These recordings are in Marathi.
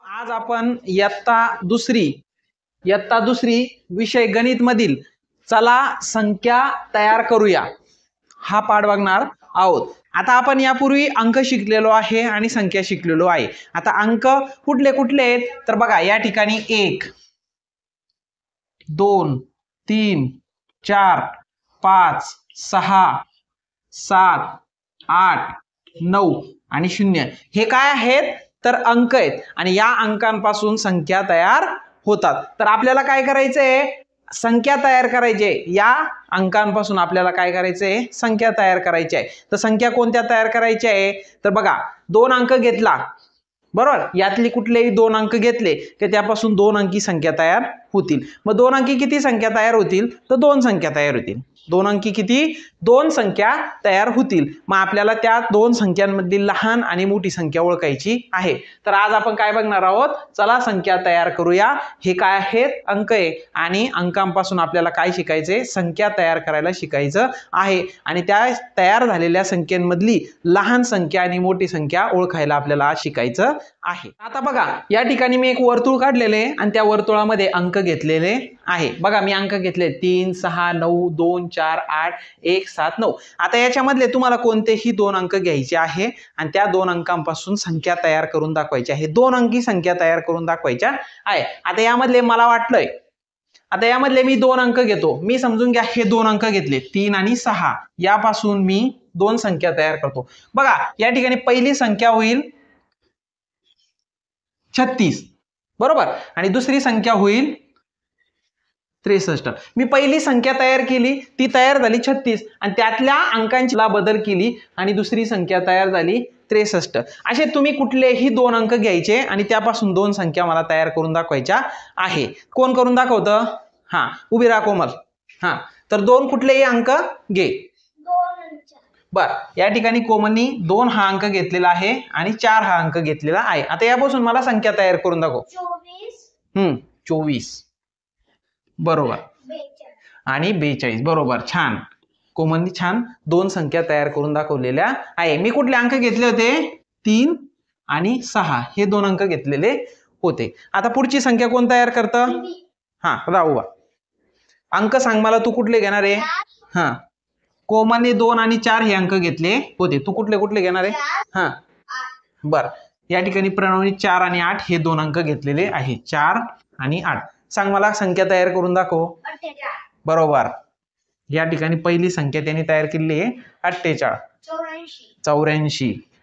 आज आपण इयत्ता दुसरी विषय गणित मधील चला संख्या तयार करूया हा पाठ बघणार आहोत। आता आपण यापूर्वी अंक शिकलेलो आहे आणि संख्या शिकलेलो आहे। आता अंक कुठले कुठले आहेत तर बघा, या ठिकाणी 1 2 3 4 5 6 7 8 9 आणि 0 हे काय आहेत तर अंक आहेत आणि या अंकांपासून संख्या तयार होतात। तर आपल्याला काय करायचंय, संख्या तयार करायची। या अंकांपासून आपल्याला काय करायचंय, संख्या तयार करायची आहे। तर संख्या कोणत्या तयार करायच्या आहे तर बघा, 2 अंक घेतला बरोबर, यातली कुठलेही 2 अंक घेतले की त्यापासून 2 अंकी संख्या तयार होतील। मग 2 अंकी किती संख्या तयार होतील तर 2 संख्या तयार होतील। 2 अंकी किती, 2 संख्या तयार होतील। मग आपल्याला त्या 2 संख्यांमधील लहान आणि मोठी संख्या ओळखायची आहे। तर आज आपण काय बघणार आहोत, चला संख्या तयार करूया। हे काय आहेत, अंक आहे आणि अंकांपासून आपल्याला काय शिकायचे, संख्या तयार करायला शिकायचं आहे आणि त्या तयार झालेल्या संख्यांमधली लहान संख्या आणि मोठी संख्या ओळखायला आपल्याला शिकायचं आहे। आता बघा, या ठिकाणी मी एक वर्तुळ काढलेले आणि त्या वर्तुळामध्ये अंक घेतलेले आहे। बघा, मी अंक घेतले 3 6 9 2 4 8 1 7 9। आता याच्यामधले तुम्हाला कोणतेही 2 अंक घ्यायचे आहे आणि त्या 2 अंकांपासून संख्या तयार करून दाखवायची आहे। 2 अंकी संख्या तयार करून दाखवायच्या आहे। आता यामधले मला वाटलंय, आता यामधले मी 2 अंक घेतो। मी समजून घ्या हे 2 अंक घेतले 3 आणि 6, यापासून मी 2 संख्या तयार करतो। बघा, या ठिकाणी पहिली संख्या होईल 36 बरोबर आणि दुसरी संख्या होईल 63। मी पहिली संख्या तयार केली, ती तयार झाली 36 आणि त्यातल्या अंकांची बदल केली आणि दुसरी संख्या तयार झाली 63। असे तुम्ही कुठलेही 2 अंक घ्यायचे आणि त्यापासून 2 संख्या मला तयार करून दाखवायच्या आहे। कोण करून दाखवतं, हा उभी राहा कोमल। हा, तर 2 कुठलेही अंक घे। बर, या ठिकाणी कोमलनी 2 हा अंक घेतलेला आहे आणि 4 हा अंक घेतलेला आहे। आता यापासून मला संख्या तयार करून दाखव। 24 बरोबर आणि 42 बरोबर। छान, कोमलनी छान 2 संख्या तयार करून दाखवलेल्या आहे। मी कुठले अंक घेतले होते, 3 आणि 6 हे 2 अंक घेतलेले होते। आता पुढची संख्या कोण तयार करतं, हा राहू अंक सांग मला, तू कुठले घेणार आहे। हा, कोमलने 2 आणि 4 हे अंक घेतले होते, तू कुठले कुठले घेणार आहे। हा बर, या ठिकाणी प्रणवनी 4 आणि 8 हे 2 अंक घेतलेले आहे। 4 आणि 8 सांग मला, संख्या तयार करून दाखव। बरोबर, या ठिकाणी पहिली संख्या त्यांनी तयार केली आहे 84।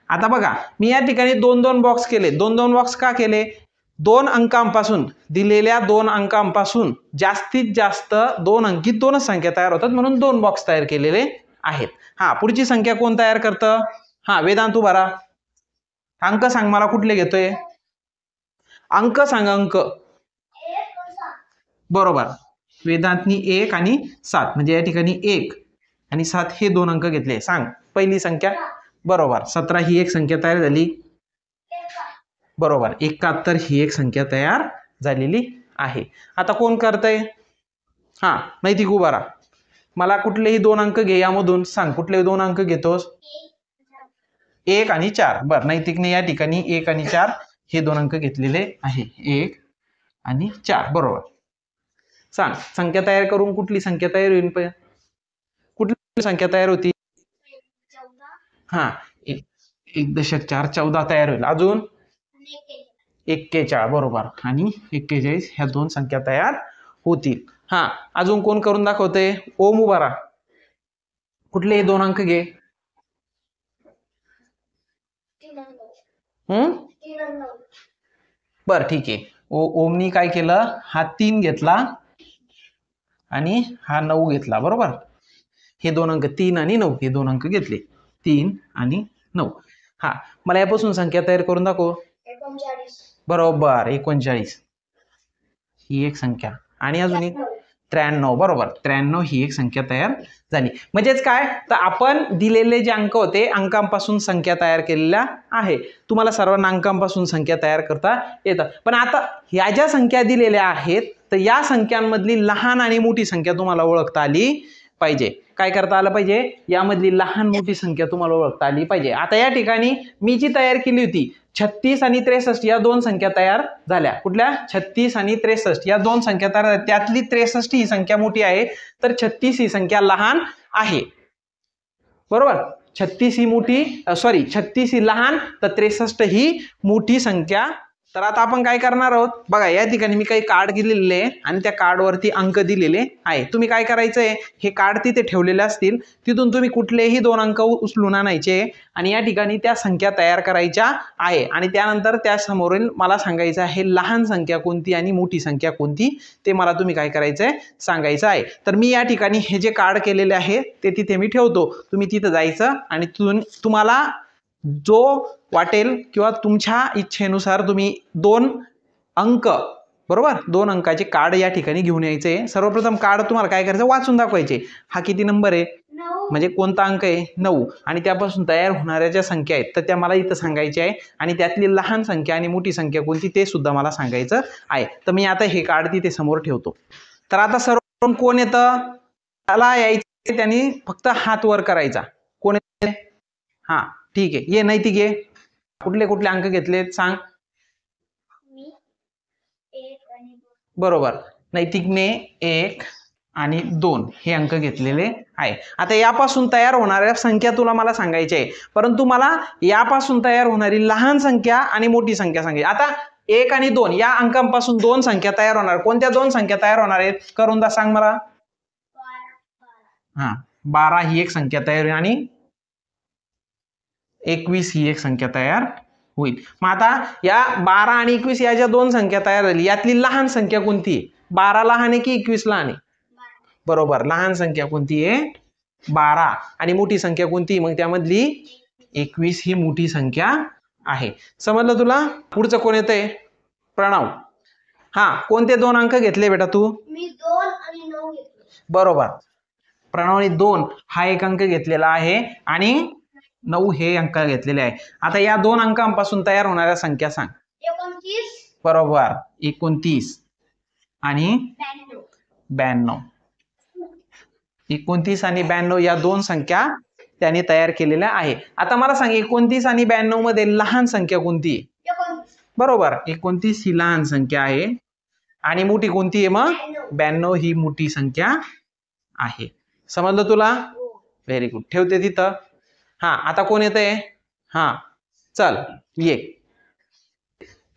आता बघा, मी या ठिकाणी 2-2 बॉक्स केले। 2-2 बॉक्स का केले, 2 अंकांपासून, दिलेल्या 2 अंकांपासून जास्तीत जास्त 2 अंकी 2च संख्या तयार होतात, म्हणून 2 बॉक्स तयार केलेले आहेत। हा, पुढची संख्या कोण तयार करतं, हा वेदांत उभा राहा। अंक सांग मला, कुठले घेतोय, अंक सांग, अंक बरोबर। वेदांतनी 1 आणि 7 म्हणजे या ठिकाणी 1 आणि 7 हे 2 अंक घेतले। सांग पहिली संख्या, बरोबर 17 ही एक संख्या तयार झाली बरोबर। 71 ही एक संख्या तयार झालेली आहे। आता कोण करतंय, हा नैतिक उभा राहा। मला कुठलेही 2 अंक घे, यामधून सांग कुठले 2 अंक घेतोस, 1 आणि 4 बर। नैतिकने या ठिकाणी 1 आणि 4 हे 2 अंक घेतलेले आहे, 1 आणि 4 बरोबर। सांग संख्या तयार करून कुठली संख्या तयार होईल, कुठली संख्या तयार होती, हा 1.4 14 तयार होईल। अजून 41 बरोबर आणि 41 ह्या 2 संख्या तयार होतील। हा, अजून कोण करून दाखवते, ओम उभा राहा। कुठलेही 2 अंक घे, बर ठीक आहे। ओमनी काय केलं, हा 3 घेतला आणि हा 9 घेतला बरोबर। हे 2 अंक 3 आणि 9 हे 2 अंक घेतले, 3 आणि 9। हा, मला यापासून संख्या तयार करून दाखव। बरोबर 39 ही एक संख्या आणि अजून एक 93 बरोबर। 93 ही एक संख्या तयार झाली। म्हणजेच काय, तर आपण दिलेले जे अंक होते, अंकांपासून संख्या तयार केलेल्या आहे। तुम्हाला सर्वांना अंकांपासून संख्या तयार करता येतात, पण आता ह्या ज्या संख्या दिलेल्या आहेत तर या संख्यांमधली लहान आणि मोठी संख्या तुम्हाला ओळखता आली पाहिजे। काय करता आलं पाहिजे, यामधली लहान मोठी संख्या तुम्हाला ओळखता आली पाहिजे. आता या ठिकाणी मी जी तयार केली होती 36 आणि 63 या दोन संख्या तयार झाल्या. कुठल्या? 36 आणि 63 या दोन संख्या तयार झाल्या. त्यातली 63 ही संख्या मोठी आहे, तर 36 ही संख्या लहान आहे. बरोबर, 36 ही मोठी, 36 ही लहान, तर 63 ही मोठी संख्या. तर आता आपण काय करणार आहोत बघा, या ठिकाणी मी काही कार्ड दिलेले आहे आणि त्या कार्डवरती अंक दिलेले आहे. तुम्ही काय करायचंय, हे कार्ड तिथे ठेवलेले असतील, तिथून तुम्ही कुठलेही दोन अंक उचलून आणायचे आणि या ठिकाणी त्या संख्या तयार करायच्या आहे. आणि त्यानंतर त्या समोरील मला सांगायचं आहे लहान संख्या कोणती आणि मोठी संख्या कोणती, ते मला तुम्ही काय करायचंय सांगायचं आहे. तर मी या ठिकाणी हे जे कार्ड केलेले आहे ते तिथे मी ठेवतो. तुम्ही तिथं जायचं आणि तुम्हाला जो वाटेल किंवा तुमच्या इच्छेनुसार तुम्ही दोन अंक, बरोबर, दोन अंकाचे कार्ड या ठिकाणी घेऊन यायचे. सर्वप्रथम कार्ड तुम्हाला काय करायचं, वाचून दाखवायचे. हा किती नंबर आहे, म्हणजे कोणता अंक आहे, 9, आणि त्यापासून तयार होणाऱ्या ज्या संख्या आहेत तर त्या मला इथं सांगायच्या आहे आणि त्यातली लहान संख्या आणि मोठी संख्या कोणती ते सुद्धा मला सांगायचं आहे. तर मी आता हे कार्ड तिथे समोर ठेवतो. तर आता सर्व कोण येतं, त्याला यायचं, त्यांनी फक्त हात वर करायचा. कोण येते, हा ठीक आहे, ये नैतिक ये. कुठले कुठले अंक घेतलेत सांग. बरोबर, नैतिकने 1 आणि 2 हे अंक घेतलेले आहे. आता यापासून तयार होणाऱ्या संख्या तुला मला सांगायची आहे, परंतु मला यापासून तयार होणारी लहान संख्या आणि मोठी संख्या सांगायची. आता 1 आणि 2 या अंकांपासून दोन संख्या तयार होणार. कोणत्या दोन संख्या तयार होणार आहेत, करून दा सांग मला. 12 ही एक संख्या तयार होईल आणि 21 ही एक संख्या तयार होईल. मग आता या 12 आणि 21 या ज्या दोन संख्या तयार झाली, यातली लहान संख्या कोणती आहे, 12 लहान आहे की 21 लहान आहे? बरोबर, लहान संख्या कोणती आहे, 12, आणि मोठी संख्या कोणती, मग त्यामधली 21 ही मोठी संख्या आहे. समजलं तुला? पुढचं कोण येतंय, प्रणव. कोणते दोन अंक घेतले बेटा तू? मी 2 आणि 9 घेतले. बरोबर, प्रणवने 2 हा एक अंक घेतलेला आहे आणि 9 हे अंक घेतलेले आहे. आता या दोन अंकांपासून तयार होणाऱ्या संख्या सांग. 29. बरोबर, 29 आणि 92. 29 आणि 92 या दोन संख्या त्याने तयार केलेल्या आहे. आता मला सांग, 29 आणि 92 मध्ये लहान संख्या कोणती? 29. बरोबर, 29 ही लहान संख्या आहे आणि मोठी कोणती आहे मग? 92 ही मोठी संख्या आहे. समजलं तुला? व्हेरी गुड, ठेवते तिथं. आता कोण येतंय? चल ये.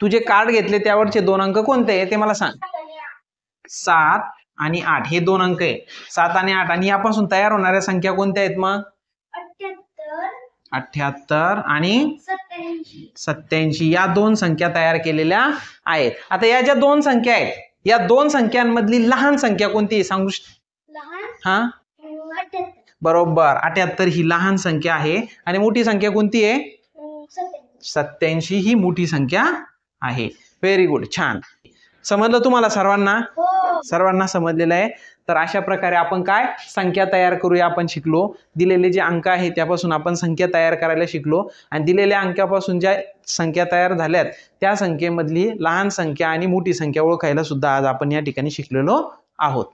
तुझे कार्ड घेतले त्यावरचे दोन अंक कोणते ते मला सांग. 7 आणि 8 हे दोन अंक आहे. 7 आणि 8, आणि यापासून तयार होणाऱ्या संख्या कोणत्या आहेत मग? 78 आणि 87 या दोन संख्या तयार केलेल्या आहेत. आता या ज्या दोन संख्या आहेत, या दोन संख्यांमधली लहान संख्या कोणती सांगू? लहान? बरोबर, 78 ही लहान संख्या आहे आणि मोठी संख्या कोणती आहे? 87 ही मोठी संख्या आहे. व्हेरी गुड, छान. समजलं तुम्हाला सर्वांना? सर्वांना समजलेलं आहे. तर अशा प्रकारे आपण काय संख्या तयार करूया आपण शिकलो. दिलेले जे अंक आहेत त्यापासून आपण संख्या तयार करायला शिकलो आणि दिलेल्या अंकापासून ज्या संख्या तयार झाल्यात त्या संख्येमधली लहान संख्या आणि मोठी संख्या ओळखायला सुद्धा आज आपण या ठिकाणी शिकलेलो आहोत.